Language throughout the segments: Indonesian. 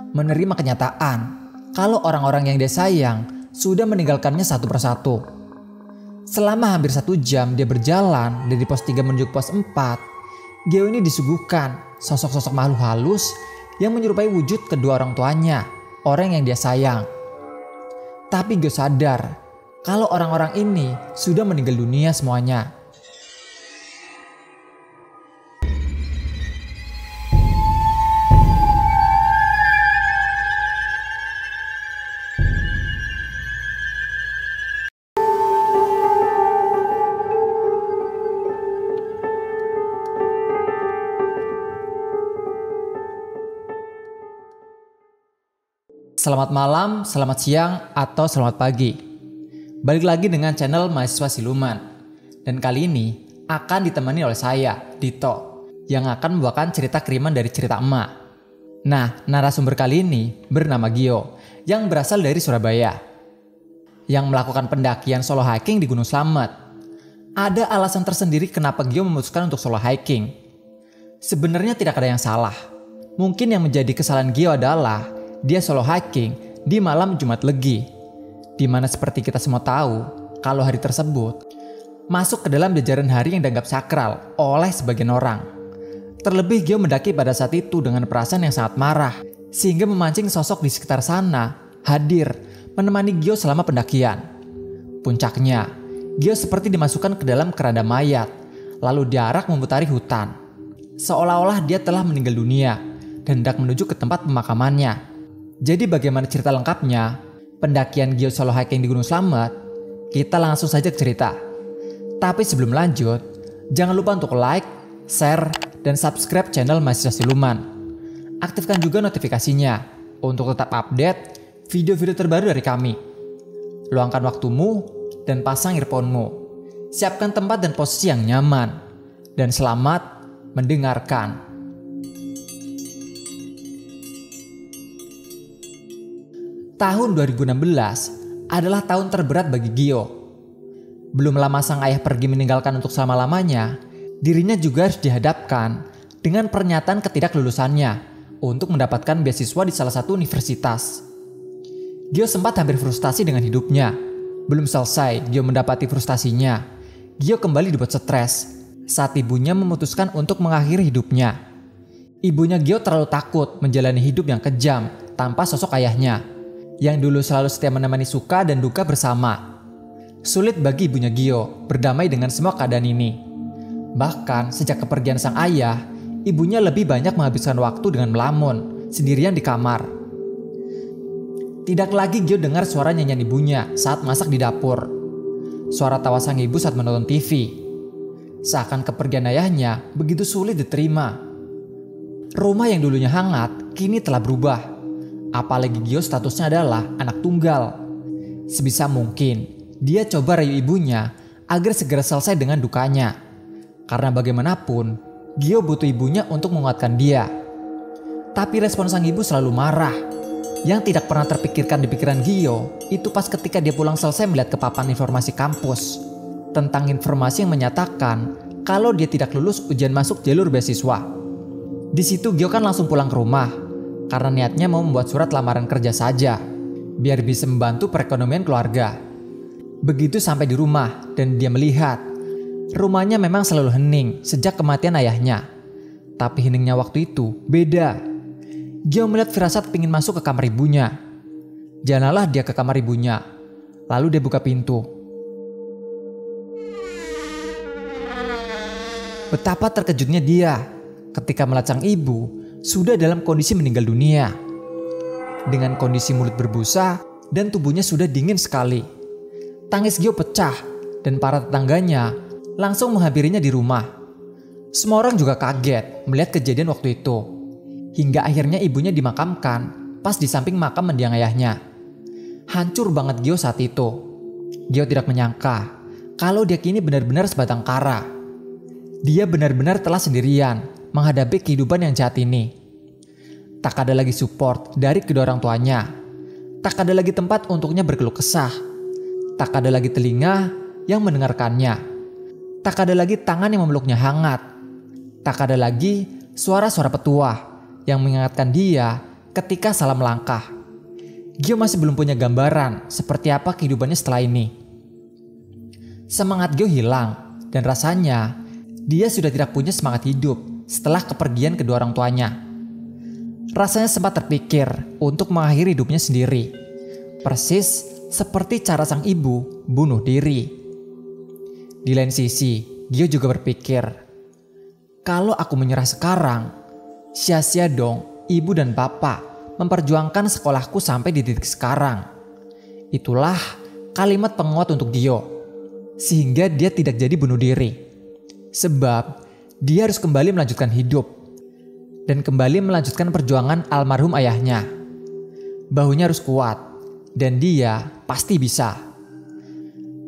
menerima kenyataan kalau orang-orang yang dia sayang sudah meninggalkannya satu persatu. Selama hampir 1 jam dia berjalan dari pos 3 menuju pos 4, Gio ini disuguhkan sosok-sosok makhluk halus yang menyerupai wujud kedua orang tuanya, orang yang dia sayang. Tapi Gio sadar kalau orang-orang ini sudah meninggal dunia semuanya. Selamat malam, selamat siang, atau selamat pagi. Balik lagi dengan channel Mahasiswa Siluman. Dan kali ini akan ditemani oleh saya, Dito, yang akan membawakan cerita kiriman dari cerita emak. Nah, narasumber kali ini bernama Gio, yang berasal dari Surabaya, yang melakukan pendakian solo hiking di Gunung Slamet. Ada alasan tersendiri kenapa Gio memutuskan untuk solo hiking. Sebenarnya tidak ada yang salah. Mungkin yang menjadi kesalahan Gio adalah dia solo hiking di malam Jumat Legi, di mana seperti kita semua tahu, kalau hari tersebut masuk ke dalam jajaran hari yang dianggap sakral oleh sebagian orang. Terlebih Gio mendaki pada saat itu dengan perasaan yang sangat marah, sehingga memancing sosok di sekitar sana hadir menemani Gio selama pendakian. Puncaknya, Gio seperti dimasukkan ke dalam keranda mayat, lalu diarak memutari hutan, seolah-olah dia telah meninggal dunia dan hendak menuju ke tempat pemakamannya. Jadi bagaimana cerita lengkapnya pendakian Gio solo hiking di Gunung Slamet? Kita langsung saja ke cerita. Tapi sebelum lanjut, jangan lupa untuk like, share, dan subscribe channel Mahasiswa Siluman. Aktifkan juga notifikasinya untuk tetap update video-video terbaru dari kami. Luangkan waktumu dan pasang earphone-mu. Siapkan tempat dan posisi yang nyaman. Dan selamat mendengarkan. Tahun 2016 adalah tahun terberat bagi Gio. Belum lama sang ayah pergi meninggalkan untuk selama-lamanya, dirinya juga harus dihadapkan dengan pernyataan ketidaklulusannya untuk mendapatkan beasiswa di salah satu universitas. Gio sempat hampir frustasi dengan hidupnya. Belum selesai Gio mendapati frustasinya, Gio kembali dibuat stres saat ibunya memutuskan untuk mengakhiri hidupnya. Ibunya Gio terlalu takut menjalani hidup yang kejam tanpa sosok ayahnya, yang dulu selalu setia menemani suka dan duka bersama. Sulit bagi ibunya Gio berdamai dengan semua keadaan ini. Bahkan sejak kepergian sang ayah, ibunya lebih banyak menghabiskan waktu dengan melamun sendirian di kamar. Tidak lagi Gio dengar suara nyanyian ibunya saat masak di dapur, suara tawa sang ibu saat menonton TV. Seakan kepergian ayahnya begitu sulit diterima. Rumah yang dulunya hangat kini telah berubah. Apalagi Gio statusnya adalah anak tunggal. Sebisa mungkin dia coba rayu ibunya agar segera selesai dengan dukanya. Karena bagaimanapun Gio butuh ibunya untuk menguatkan dia. Tapi respon sang ibu selalu marah. Yang tidak pernah terpikirkan di pikiran Gio itu pas ketika dia pulang selesai melihat ke papan informasi kampus tentang informasi yang menyatakan kalau dia tidak lulus ujian masuk jalur beasiswa. Di situ Gio kan langsung pulang ke rumah karena niatnya mau membuat surat lamaran kerja saja, biar bisa membantu perekonomian keluarga. Begitu sampai di rumah dan dia melihat, rumahnya memang selalu hening sejak kematian ayahnya. Tapi heningnya waktu itu beda. Gio melihat firasat pingin masuk ke kamar ibunya. Jalanlah dia ke kamar ibunya, lalu dia buka pintu. Betapa terkejutnya dia ketika melacang ibu sudah dalam kondisi meninggal dunia. Dengan kondisi mulut berbusa dan tubuhnya sudah dingin sekali. Tangis Gio pecah dan para tetangganya langsung menghampirinya di rumah. Semua orang juga kaget melihat kejadian waktu itu. Hingga akhirnya ibunya dimakamkan pas di samping makam mendiang ayahnya. Hancur banget Gio saat itu. Gio tidak menyangka kalau dia kini benar-benar sebatang kara. Dia benar-benar telah sendirian menghadapi kehidupan yang jahat ini. Tak ada lagi support dari kedua orang tuanya. Tak ada lagi tempat untuknya berkeluh kesah. Tak ada lagi telinga yang mendengarkannya. Tak ada lagi tangan yang memeluknya hangat. Tak ada lagi suara-suara petuah yang mengingatkan dia ketika salah melangkah. Gio masih belum punya gambaran seperti apa kehidupannya setelah ini. Semangat Gio hilang dan rasanya dia sudah tidak punya semangat hidup setelah kepergian kedua orang tuanya. Rasanya sempat terpikir untuk mengakhiri hidupnya sendiri, persis seperti cara sang ibu bunuh diri. Di lain sisi, Gio juga berpikir, kalau aku menyerah sekarang, sia-sia dong ibu dan bapak memperjuangkan sekolahku sampai di titik sekarang. Itulah kalimat penguat untuk Gio, sehingga dia tidak jadi bunuh diri. Sebab dia harus kembali melanjutkan hidup dan kembali melanjutkan perjuangan almarhum ayahnya. Bahunya harus kuat dan dia pasti bisa.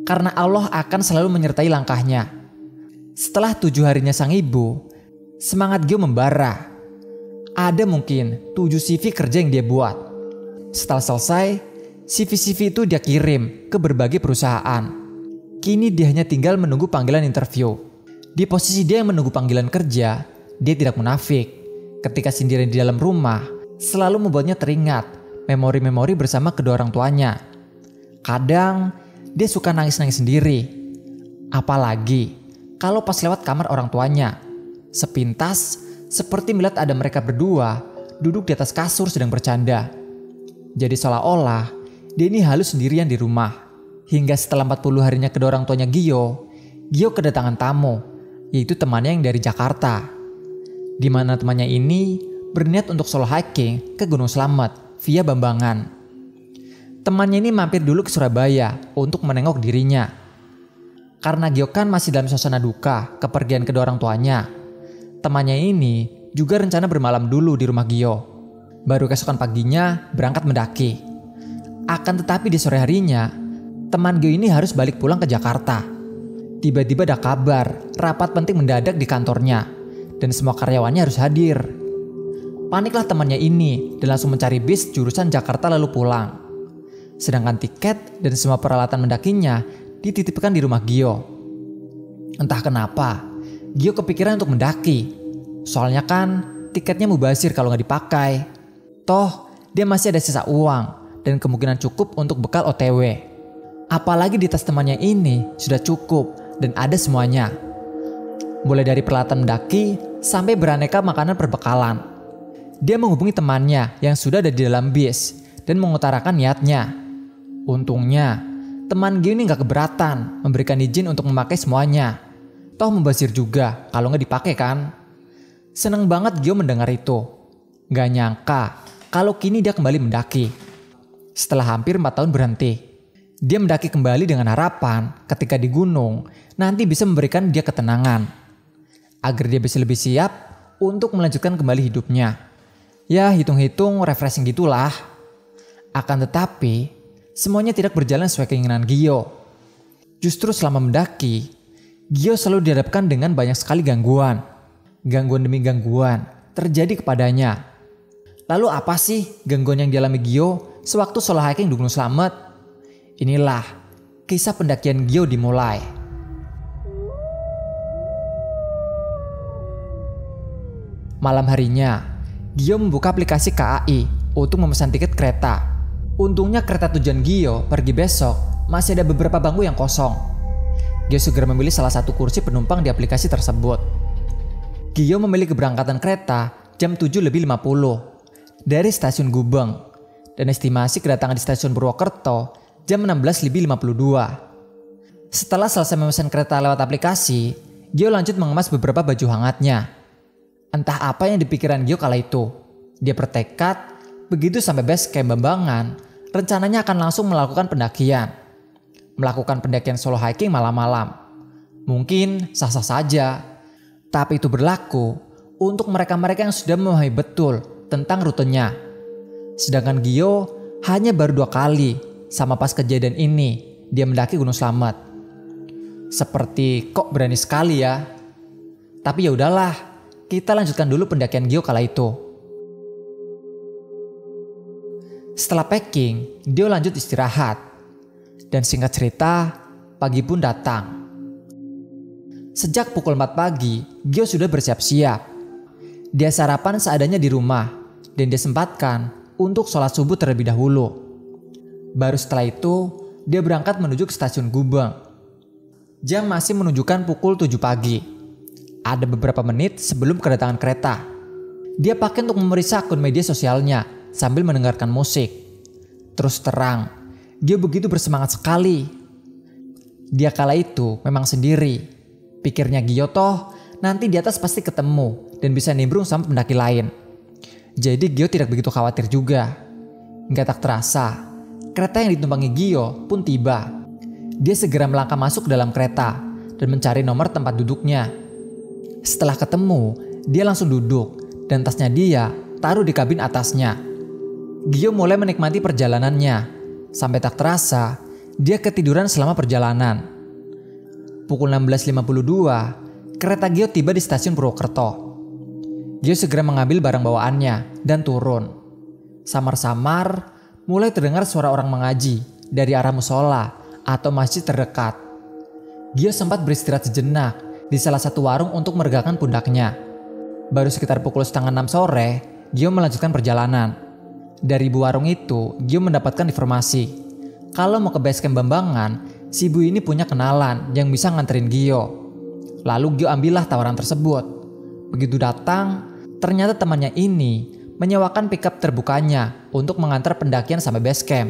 Karena Allah akan selalu menyertai langkahnya. Setelah 7 harinya sang ibu, semangat Gio membara. Ada mungkin 7 CV kerja yang dia buat. Setelah selesai, CV-CV itu dia kirim ke berbagai perusahaan. Kini dia hanya tinggal menunggu panggilan interview. Di posisi dia yang menunggu panggilan kerja, dia tidak munafik. Ketika sendirian di dalam rumah, selalu membuatnya teringat memori-memori bersama kedua orang tuanya. Kadang, dia suka nangis-nangis sendiri. Apalagi kalau pas lewat kamar orang tuanya. Sepintas, seperti melihat ada mereka berdua duduk di atas kasur sedang bercanda. Jadi seolah-olah dia ini halus sendirian di rumah. Hingga setelah 40 harinya kedua orang tuanya Gio kedatangan tamu, yaitu temannya yang dari Jakarta. Di mana temannya ini berniat untuk solo hiking ke Gunung Slamet via Bambangan. Temannya ini mampir dulu ke Surabaya untuk menengok dirinya. Karena Gio kan masih dalam suasana duka kepergian kedua orang tuanya. Temannya ini juga rencana bermalam dulu di rumah Gio. Baru keesokan paginya berangkat mendaki. Akan tetapi di sore harinya, teman Gio ini harus balik pulang ke Jakarta. Tiba-tiba ada kabar rapat penting mendadak di kantornya dan semua karyawannya harus hadir. Paniklah temannya ini dan langsung mencari bis jurusan Jakarta lalu pulang. Sedangkan tiket dan semua peralatan mendakinya dititipkan di rumah Gio. Entah kenapa, Gio kepikiran untuk mendaki. Soalnya kan tiketnya mubazir kalau nggak dipakai. Toh dia masih ada sisa uang dan kemungkinan cukup untuk bekal OTW. Apalagi di tas temannya ini sudah cukup dan ada semuanya. Mulai dari peralatan mendaki sampai beraneka makanan perbekalan. Dia menghubungi temannya yang sudah ada di dalam bis dan mengutarakan niatnya. Untungnya teman Gio ini nggak keberatan memberikan izin untuk memakai semuanya. Toh mubazir juga kalau nggak dipakai kan. Seneng banget Gio mendengar itu. Gak nyangka kalau kini dia kembali mendaki. Setelah hampir 4 tahun berhenti. Dia mendaki kembali dengan harapan ketika di gunung nanti bisa memberikan dia ketenangan. Agar dia bisa lebih siap untuk melanjutkan kembali hidupnya. Ya hitung-hitung refreshing gitulah. Akan tetapi semuanya tidak berjalan sesuai keinginan Gio. Justru selama mendaki, Gio selalu dihadapkan dengan banyak sekali gangguan. Gangguan demi gangguan terjadi kepadanya. Lalu apa sih gangguan yang dialami Gio sewaktu solo hiking di Gunung Slamet? Inilah kisah pendakian Gio dimulai. Malam harinya, Gio membuka aplikasi KAI untuk memesan tiket kereta. Untungnya kereta tujuan Gio pergi besok masih ada beberapa bangku yang kosong. Gio segera memilih salah satu kursi penumpang di aplikasi tersebut. Gio memilih keberangkatan kereta jam 7:50 dari stasiun Gubeng dan estimasi kedatangan di stasiun Purwokerto jam 16:52. Setelah selesai memesan kereta lewat aplikasi, Gio lanjut mengemas beberapa baju hangatnya. Entah apa yang dipikiran Gio kala itu. Dia bertekad begitu sampai base camp Bambangan, rencananya akan langsung melakukan pendakian. Melakukan pendakian solo hiking malam-malam. Mungkin sah-sah saja. Tapi itu berlaku untuk mereka-mereka yang sudah memahami betul tentang rutenya. Sedangkan Gio hanya baru 2 kali sama pas kejadian ini dia mendaki Gunung Slamet. Seperti kok berani sekali ya. Tapi ya udahlah, kita lanjutkan dulu pendakian Gio kala itu. Setelah packing, Gio lanjut istirahat. Dan singkat cerita, pagi pun datang. Sejak pukul 4 pagi, Gio sudah bersiap-siap. Dia sarapan seadanya di rumah dan dia sempatkan untuk sholat subuh terlebih dahulu. Baru setelah itu, dia berangkat menuju ke stasiun Gubeng. Jam masih menunjukkan pukul 7 pagi. Ada beberapa menit sebelum kedatangan kereta. Dia pakai untuk memeriksa akun media sosialnya sambil mendengarkan musik. Terus terang, dia begitu bersemangat sekali. Dia kala itu memang sendiri. Pikirnya Gio toh nanti di atas pasti ketemu dan bisa nimbrung sama pendaki lain. Jadi Gio tidak begitu khawatir juga. Nggak tak terasa, kereta yang ditumpangi Gio pun tiba. Dia segera melangkah masuk ke dalam kereta dan mencari nomor tempat duduknya. Setelah ketemu, dia langsung duduk dan tasnya dia taruh di kabin atasnya. Gio mulai menikmati perjalanannya. Sampai tak terasa, dia ketiduran selama perjalanan. Pukul 16.52, kereta Gio tiba di stasiun Purwokerto. Gio segera mengambil barang bawaannya dan turun. Samar-samar mulai terdengar suara orang mengaji dari arah musola atau masjid terdekat. Gio sempat beristirahat sejenak di salah satu warung untuk meregakan pundaknya. Baru sekitar pukul 5:30 sore, Gio melanjutkan perjalanan. Dari ibu warung itu, Gio mendapatkan informasi kalau mau ke basecamp Bambangan, si ibu ini punya kenalan yang bisa nganterin Gio. Lalu Gio ambillah tawaran tersebut. Begitu datang, ternyata temannya ini menyewakan pickup terbukanya untuk mengantar pendakian sampai basecamp.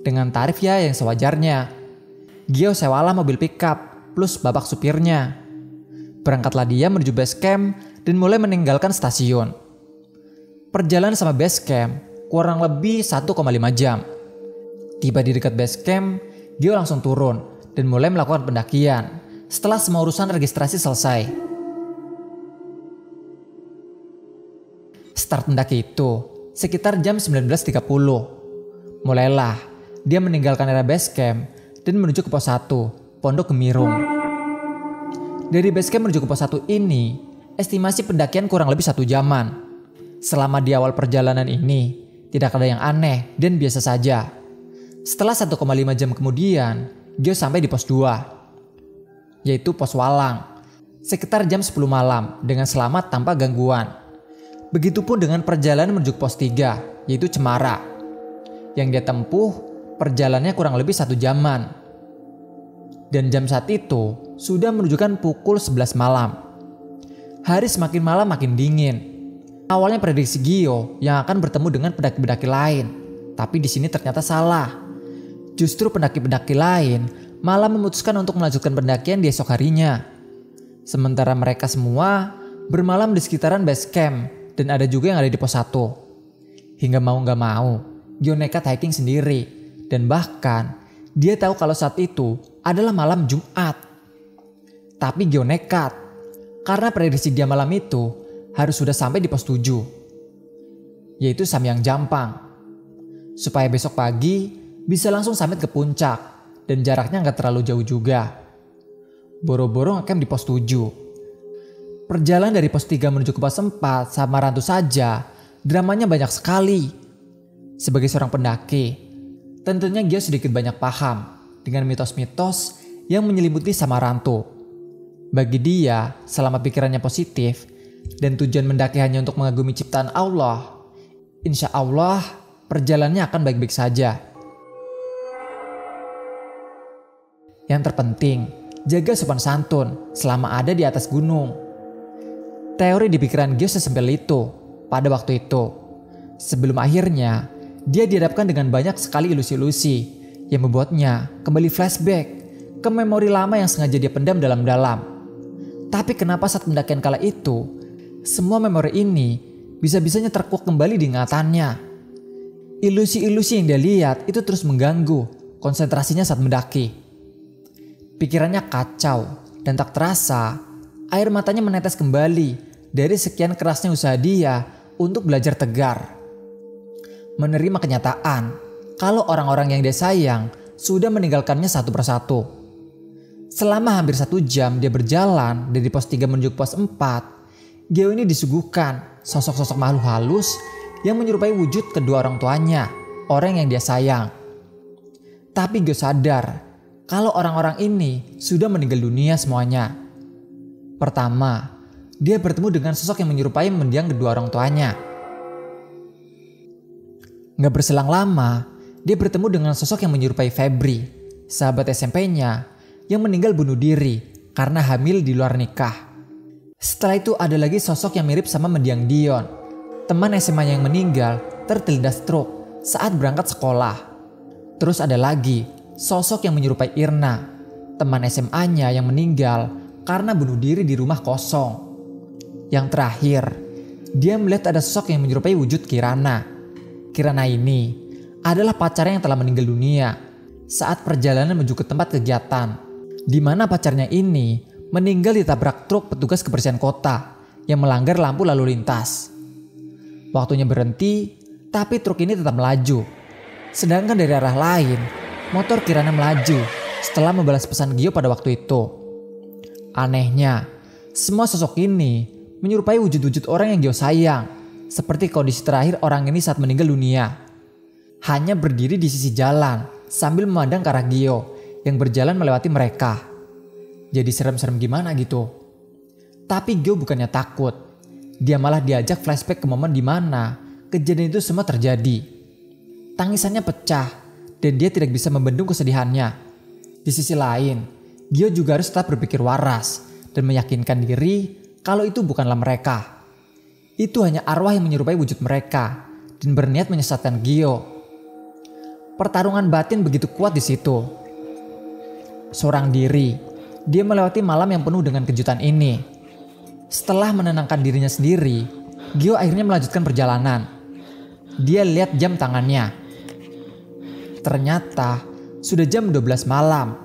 Dengan tarif ya yang sewajarnya. Gio sewalah mobil pickup plus babak supirnya. Berangkatlah dia menuju basecamp dan mulai meninggalkan stasiun. Perjalanan sama basecamp kurang lebih 1,5 jam. Tiba di dekat basecamp, Gio langsung turun dan mulai melakukan pendakian setelah semua urusan registrasi selesai. Start mendaki itu sekitar jam 19.30. Mulailah dia meninggalkan area basecamp dan menuju ke pos 1, Pondok Gemirung. Dari basecamp menuju ke pos 1 ini, estimasi pendakian kurang lebih 1 jaman. Selama di awal perjalanan ini, tidak ada yang aneh dan biasa saja. Setelah 1,5 jam kemudian, Gio sampai di pos 2, yaitu pos Walang, sekitar jam 10 malam dengan selamat tanpa gangguan. Begitupun dengan perjalanan menuju pos 3, yaitu Cemara. Yang dia tempuh, perjalanannya kurang lebih 1 jaman. Dan jam saat itu sudah menunjukkan pukul 11 malam. Hari semakin malam makin dingin. Awalnya prediksi Gio yang akan bertemu dengan pendaki-pendaki lain. Tapi di sini ternyata salah. Justru pendaki-pendaki lain malah memutuskan untuk melanjutkan pendakian di esok harinya. Sementara mereka semua bermalam di sekitaran base camp dan ada juga yang ada di pos 1. Hingga mau gak mau, Gio nekat hiking sendiri. Dan bahkan dia tahu kalau saat itu adalah malam Jumat. Tapi Gio nekat karena prediksi dia malam itu harus sudah sampai di pos 7, yaitu Samyang Jampang. Supaya besok pagi bisa langsung summit ke puncak dan jaraknya gak terlalu jauh juga. Boro-boro ngecamp di pos 7. Perjalanan dari pos 3 menuju ke pos 4 sama Rantu saja dramanya banyak sekali. Sebagai seorang pendaki, tentunya Gio sedikit banyak paham dengan mitos-mitos yang menyelimuti Samarantu. Bagi dia, selama pikirannya positif dan tujuan mendaki hanya untuk mengagumi ciptaan Allah, insya Allah perjalanannya akan baik-baik saja. Yang terpenting, jaga sopan santun selama ada di atas gunung. Teori di pikiran Gio sesimpel itu pada waktu itu. Sebelum akhirnya dia dihadapkan dengan banyak sekali ilusi-ilusi yang membuatnya kembali flashback ke memori lama yang sengaja dia pendam dalam-dalam. Tapi kenapa saat pendakian kala itu, semua memori ini bisa-bisanya terkuak kembali di ingatannya. Ilusi-ilusi yang dia lihat itu terus mengganggu konsentrasinya saat mendaki. Pikirannya kacau dan tak terasa air matanya menetes kembali dari sekian kerasnya usaha dia untuk belajar tegar. Menerima kenyataan kalau orang-orang yang dia sayang sudah meninggalkannya satu persatu. Selama hampir 1 jam dia berjalan dari pos 3 menuju pos 4, Gio ini disuguhkan sosok-sosok makhluk halus yang menyerupai wujud kedua orang tuanya, orang yang dia sayang. Tapi Gio sadar kalau orang-orang ini sudah meninggal dunia semuanya. Pertama, dia bertemu dengan sosok yang menyerupai mendiang kedua orang tuanya. Gak berselang lama, dia bertemu dengan sosok yang menyerupai Febri, sahabat SMP-nya yang meninggal bunuh diri karena hamil di luar nikah. Setelah itu ada lagi sosok yang mirip sama mendiang Dion, teman SMA yang meninggal terlindas truk saat berangkat sekolah. Terus ada lagi sosok yang menyerupai Irna, teman SMA-nya yang meninggal karena bunuh diri di rumah kosong. Yang terakhir, dia melihat ada sosok yang menyerupai wujud Kirana. Kirana ini adalah pacarnya yang telah meninggal dunia saat perjalanan menuju ke tempat kegiatan, di mana pacarnya ini meninggal ditabrak truk petugas kebersihan kota yang melanggar lampu lalu lintas. Waktunya berhenti, tapi truk ini tetap melaju. Sedangkan dari arah lain, motor Kirana melaju setelah membalas pesan Gio pada waktu itu. Anehnya, semua sosok ini menyerupai wujud-wujud orang yang Gio sayang, seperti kondisi terakhir orang ini saat meninggal dunia. Hanya berdiri di sisi jalan sambil memandang ke arah Gio yang berjalan melewati mereka. Jadi serem-serem gimana gitu. Tapi Gio bukannya takut. Dia malah diajak flashback ke momen di mana kejadian itu semua terjadi. Tangisannya pecah dan dia tidak bisa membendung kesedihannya. Di sisi lain, Gio juga harus tetap berpikir waras dan meyakinkan diri kalau itu bukanlah mereka. Itu hanya arwah yang menyerupai wujud mereka dan berniat menyesatkan Gio. Pertarungan batin begitu kuat di situ. Seorang diri, dia melewati malam yang penuh dengan kejutan ini. Setelah menenangkan dirinya sendiri, Gio akhirnya melanjutkan perjalanan. Dia lihat jam tangannya. Ternyata sudah jam 12 malam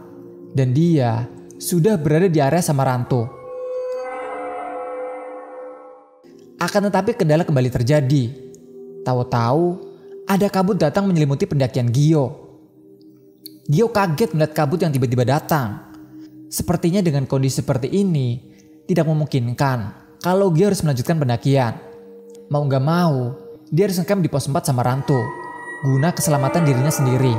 dan dia sudah berada di area Samarantu. Akan tetapi kendala kembali terjadi. Tahu-tahu ada kabut datang menyelimuti pendakian Gio. Gio kaget melihat kabut yang tiba-tiba datang. Sepertinya dengan kondisi seperti ini tidak memungkinkan kalau Gio harus melanjutkan pendakian. Mau gak mau, dia harus ngecamp di pos 4 Samarantu guna keselamatan dirinya sendiri.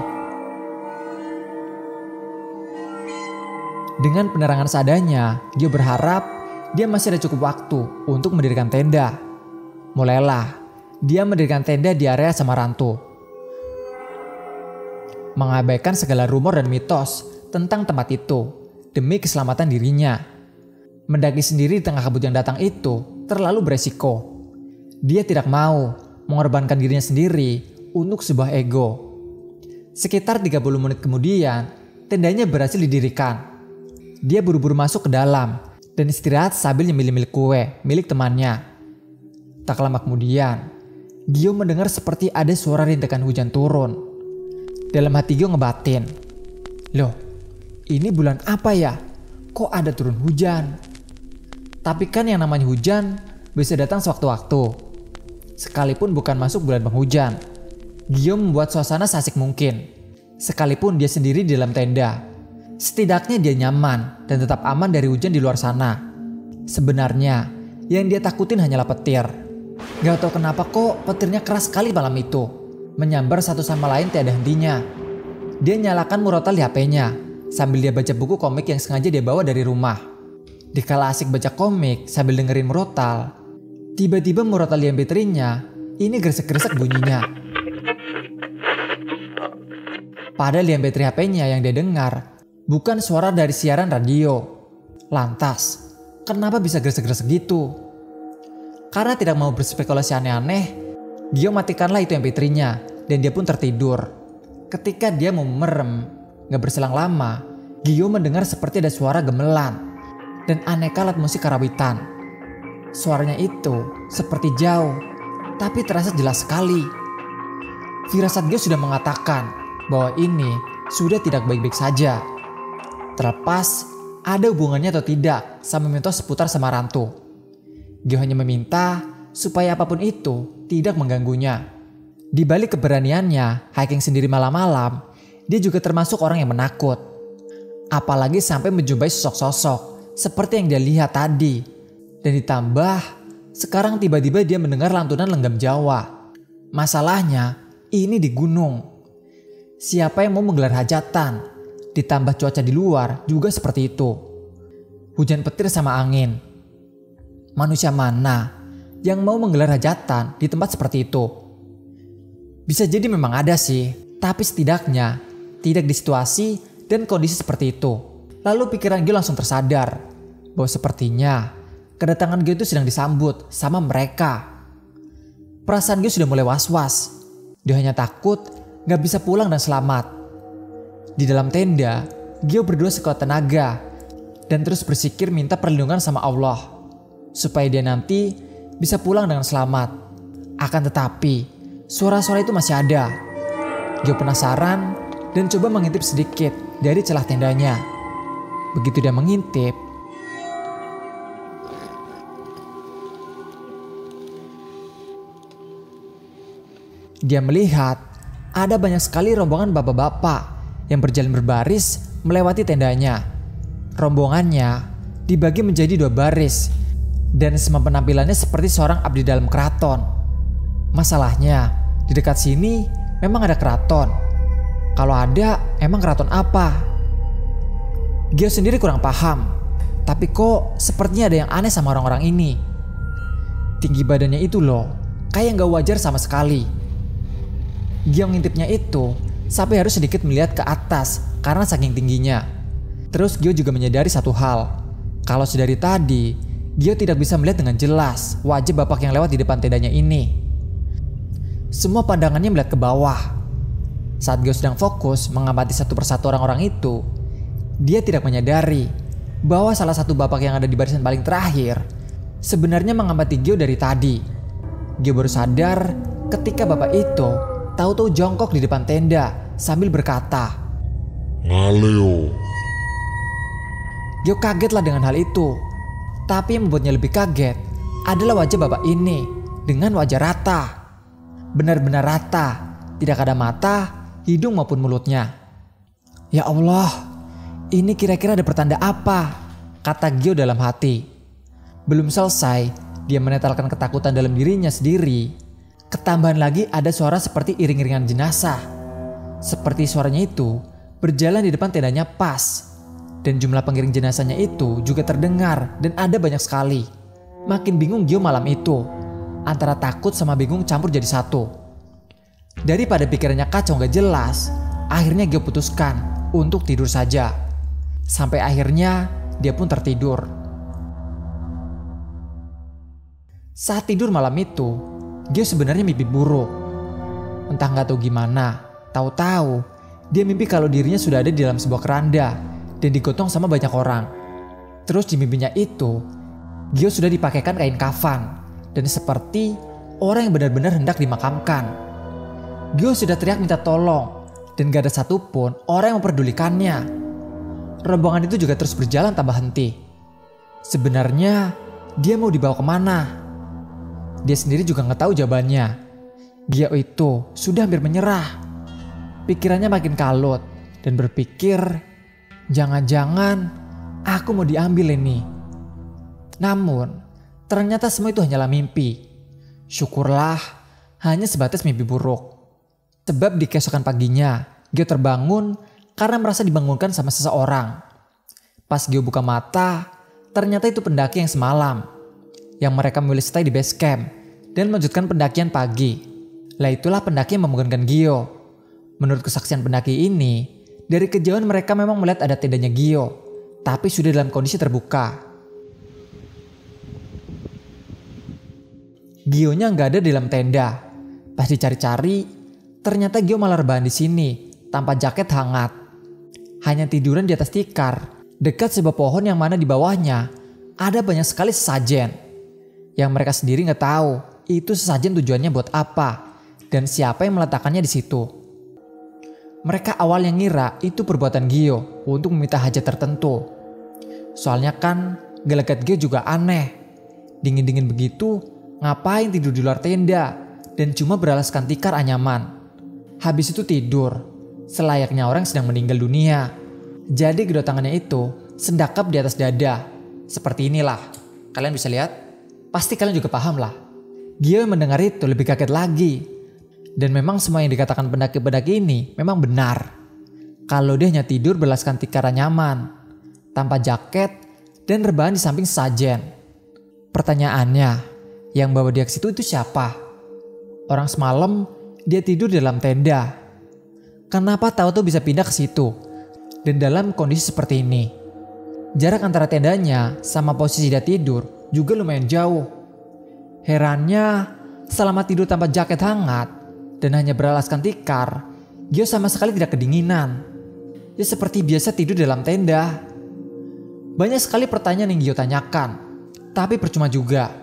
Dengan penerangan seadanya, Gio berharap dia masih ada cukup waktu untuk mendirikan tenda. Mulailah dia mendirikan tenda di area Samarantu. Mengabaikan segala rumor dan mitos tentang tempat itu demi keselamatan dirinya. Mendaki sendiri di tengah kabut yang datang itu terlalu beresiko. Dia tidak mau mengorbankan dirinya sendiri untuk sebuah ego. Sekitar 30 menit kemudian, tendanya berhasil didirikan. Dia buru-buru masuk ke dalam dan istirahat sambil nyemil-nyemil kue milik temannya. Tak lama kemudian, Gio mendengar seperti ada suara rintikan hujan turun. Dalam hati Gio ngebatin, loh, ini bulan apa ya? Kok ada turun hujan? Tapi kan yang namanya hujan bisa datang sewaktu-waktu. Sekalipun bukan masuk bulan penghujan, Gio membuat suasana seasik mungkin. Sekalipun dia sendiri di dalam tenda, setidaknya dia nyaman dan tetap aman dari hujan di luar sana. Sebenarnya yang dia takutin hanyalah petir. Gak tau kenapa kok petirnya keras sekali malam itu, menyambar satu sama lain tiada hentinya. Dia nyalakan murotal di HP-nya sambil dia baca buku komik yang sengaja dia bawa dari rumah. Dikala asik baca komik sambil dengerin murotal, tiba-tiba murotal di MP3-nya ini gresek-gresek bunyinya. Padahal di MP3 HP-nya yang dia dengar bukan suara dari siaran radio. Lantas, kenapa bisa gresek-gresek gitu? Karena tidak mau berspekulasi aneh-aneh, Gio matikanlah itu MP3-nya dan dia pun tertidur. Ketika dia mau merem, gak berselang lama, Gio mendengar seperti ada suara gemelan dan aneka alat musik karawitan. Suaranya itu seperti jauh, tapi terasa jelas sekali. Firasat Gio sudah mengatakan bahwa ini sudah tidak baik-baik saja. Terlepas ada hubungannya atau tidak sama mitos seputar Samarantu. Gio hanya meminta supaya apapun itu tidak mengganggunya. Di balik keberaniannya hiking sendiri malam-malam, dia juga termasuk orang yang menakut. Apalagi sampai menjumpai sosok-sosok seperti yang dia lihat tadi. Dan ditambah, sekarang tiba-tiba dia mendengar lantunan lenggam Jawa. Masalahnya, ini di gunung. Siapa yang mau menggelar hajatan? Ditambah cuaca di luar juga seperti itu. Hujan petir sama angin. Manusia mana yang mau menggelar hajatan di tempat seperti itu? Bisa jadi memang ada sih, tapi setidaknya tidak di situasi dan kondisi seperti itu. Lalu pikiran Gio langsung tersadar bahwa sepertinya kedatangan Gio itu sedang disambut sama mereka. Perasaan Gio sudah mulai was-was. Dia hanya takut gak bisa pulang dan selamat. Di dalam tenda, Gio berdoa sekuat tenaga dan terus bersikir minta perlindungan sama Allah supaya dia nanti bisa pulang dengan selamat. Akan tetapi suara-suara itu masih ada. Gio penasaran dan coba mengintip sedikit dari celah tendanya. Begitu dia mengintip, dia melihat ada banyak sekali rombongan bapak-bapak yang berjalan berbaris melewati tendanya. Rombongannya dibagi menjadi 2 baris dan semua penampilannya seperti seorang abdi dalam keraton. Masalahnya, di dekat sini memang ada keraton. Kalau ada, emang keraton apa? Gio sendiri kurang paham, tapi kok sepertinya ada yang aneh sama orang-orang ini. Tinggi badannya itu loh, kayak gak wajar sama sekali. Gio ngintipnya itu sampai harus sedikit melihat ke atas karena saking tingginya. Terus Gio juga menyadari satu hal, kalau sedari tadi Gio tidak bisa melihat dengan jelas wajah bapak yang lewat di depan tendanya ini. Semua pandangannya melihat ke bawah. Saat Gio sedang fokus mengamati satu persatu orang-orang itu, dia tidak menyadari bahwa salah satu bapak yang ada di barisan paling terakhir sebenarnya mengamati Gio dari tadi. Gio baru sadar ketika bapak itu tahu-tahu jongkok di depan tenda sambil berkata, "Ngaleo." Gio kagetlah dengan hal itu. Tapi yang membuatnya lebih kaget adalah wajah bapak ini dengan wajah rata. Benar-benar rata, tidak ada mata, hidung maupun mulutnya. Ya Allah, ini kira-kira ada pertanda apa? Kata Gio dalam hati. Belum selesai, dia menetalkan ketakutan dalam dirinya sendiri. Ketambahan lagi ada suara seperti iring-iringan jenazah. Seperti suaranya itu berjalan di depan tendanya pas. Dan jumlah pengiring jenazahnya itu juga terdengar dan ada banyak sekali. Makin bingung Gio malam itu. Antara takut sama bingung campur jadi satu. Daripada pikirannya kacau gak jelas, akhirnya Gio putuskan untuk tidur saja. Sampai akhirnya dia pun tertidur. Saat tidur malam itu, Gio sebenarnya mimpi buruk. Entah gak tahu gimana, tahu-tahu dia mimpi kalau dirinya sudah ada di dalam sebuah keranda dan digotong sama banyak orang. Terus di mimpinya itu, Gio sudah dipakaikan kain kafan dan seperti orang yang benar-benar hendak dimakamkan. Gio sudah teriak minta tolong dan gak ada satupun orang yang memperdulikannya. Rombongan itu juga terus berjalan tanpa henti. Sebenarnya dia mau dibawa kemana? Dia sendiri juga gak tahu jawabannya. Gio itu sudah hampir menyerah. Pikirannya makin kalut dan berpikir, jangan-jangan aku mau diambil ini. Namun ternyata semua itu hanyalah mimpi. Syukurlah hanya sebatas mimpi buruk. Sebab di keesokan paginya Gio terbangun karena merasa dibangunkan sama seseorang. Pas Gio buka mata, ternyata itu pendaki yang semalam. Yang mereka memilih stay di base camp dan melanjutkan pendakian pagi. Lah itulah pendaki yang membangunkan Gio. Menurut kesaksian pendaki ini, dari kejauhan mereka memang melihat ada tendanya Gio, tapi sudah dalam kondisi terbuka. Gio-nya nggak ada di dalam tenda. Pas dicari-cari, ternyata Gio malah rebahan di sini tanpa jaket hangat. Hanya tiduran di atas tikar dekat sebuah pohon yang mana di bawahnya ada banyak sekali sesajen. Yang mereka sendiri nggak tahu itu sesajen tujuannya buat apa dan siapa yang meletakkannya di situ. Mereka awalnya ngira itu perbuatan Gio untuk meminta hajat tertentu. Soalnya kan gelagat Gio juga aneh. Dingin-dingin begitu, ngapain tidur di luar tenda dan cuma beralaskan tikar anyaman. Habis itu tidur, selayaknya orang sedang meninggal dunia. Jadi kedua tangannya itu sendakap di atas dada. Seperti inilah, kalian bisa lihat? Pasti kalian juga paham lah. Gio yang mendengar itu lebih kaget lagi. Dan memang semua yang dikatakan pendaki-pendaki ini memang benar. Kalau dia hanya tidur beralaskan tikar anyaman, tanpa jaket dan rebahan di samping sesajen. Pertanyaannya, yang bawa dia ke situ itu siapa? Orang semalam dia tidur di dalam tenda. Kenapa tahu-tahu bisa pindah ke situ? Dan dalam kondisi seperti ini, jarak antara tendanya sama posisi dia tidur juga lumayan jauh. Herannya, selama tidur tanpa jaket hangat dan hanya beralaskan tikar, Gio sama sekali tidak kedinginan. Ya seperti biasa tidur di dalam tenda. Banyak sekali pertanyaan yang Gio tanyakan, tapi percuma juga.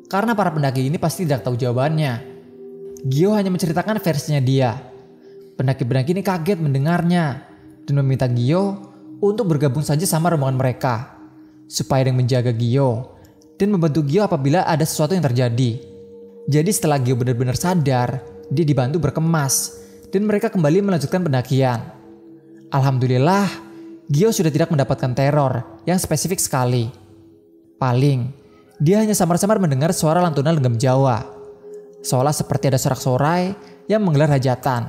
Karena para pendaki ini pasti tidak tahu jawabannya. Gio hanya menceritakan versinya dia. Pendaki-pendaki ini kaget mendengarnya dan meminta Gio untuk bergabung saja sama rombongan mereka, supaya yang menjaga Gio dan membantu Gio apabila ada sesuatu yang terjadi. Jadi setelah Gio benar-benar sadar, dia dibantu berkemas dan mereka kembali melanjutkan pendakian. Alhamdulillah, Gio sudah tidak mendapatkan teror yang spesifik sekali. Paling, dia hanya samar-samar mendengar suara lantunan lenggam Jawa, seolah seperti ada sorak-sorai yang menggelar hajatan.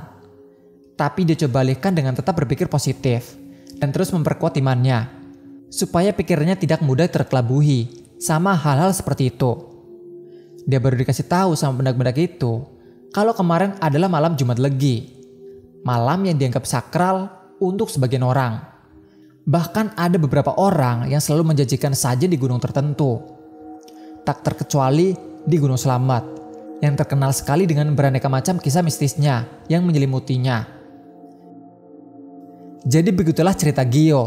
Tapi dia coba alihkan dengan tetap berpikir positif dan terus memperkuat imannya, supaya pikirannya tidak mudah terkelabuhi sama hal-hal seperti itu. Dia baru dikasih tahu sama pendaki-pendaki itu kalau kemarin adalah malam Jumat Legi, malam yang dianggap sakral untuk sebagian orang. Bahkan ada beberapa orang yang selalu menjanjikan sajian di gunung tertentu, tak terkecuali di Gunung Slamet, yang terkenal sekali dengan beraneka macam kisah mistisnya yang menyelimutinya. Jadi begitulah cerita Gio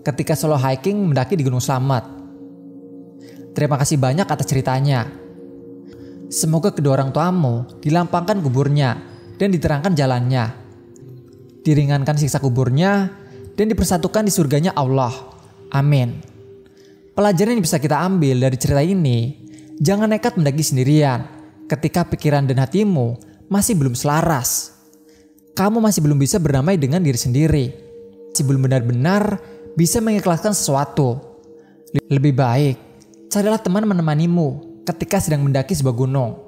ketika solo hiking mendaki di Gunung Slamet. Terima kasih banyak atas ceritanya. Semoga kedua orang tuamu dilampangkan kuburnya dan diterangkan jalannya, diringankan siksa kuburnya, dan dipersatukan di surganya Allah. Amin. Pelajaran yang bisa kita ambil dari cerita ini, jangan nekat mendaki sendirian ketika pikiran dan hatimu masih belum selaras. Kamu masih belum bisa berdamai dengan diri sendiri, masih belum benar-benar bisa mengikhlaskan sesuatu. Lebih baik, carilah teman menemanimu ketika sedang mendaki sebuah gunung.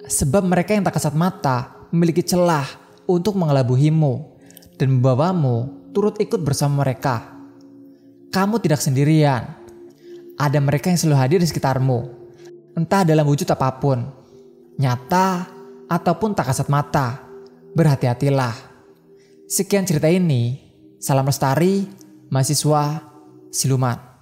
Sebab mereka yang tak kasat mata memiliki celah untuk mengelabuhimu dan membawamu turut ikut bersama mereka. Kamu tidak sendirian. Ada mereka yang selalu hadir di sekitarmu, entah dalam wujud apapun, nyata ataupun tak kasat mata. Berhati-hatilah. Sekian cerita ini. Salam lestari, mahasiswa siluman.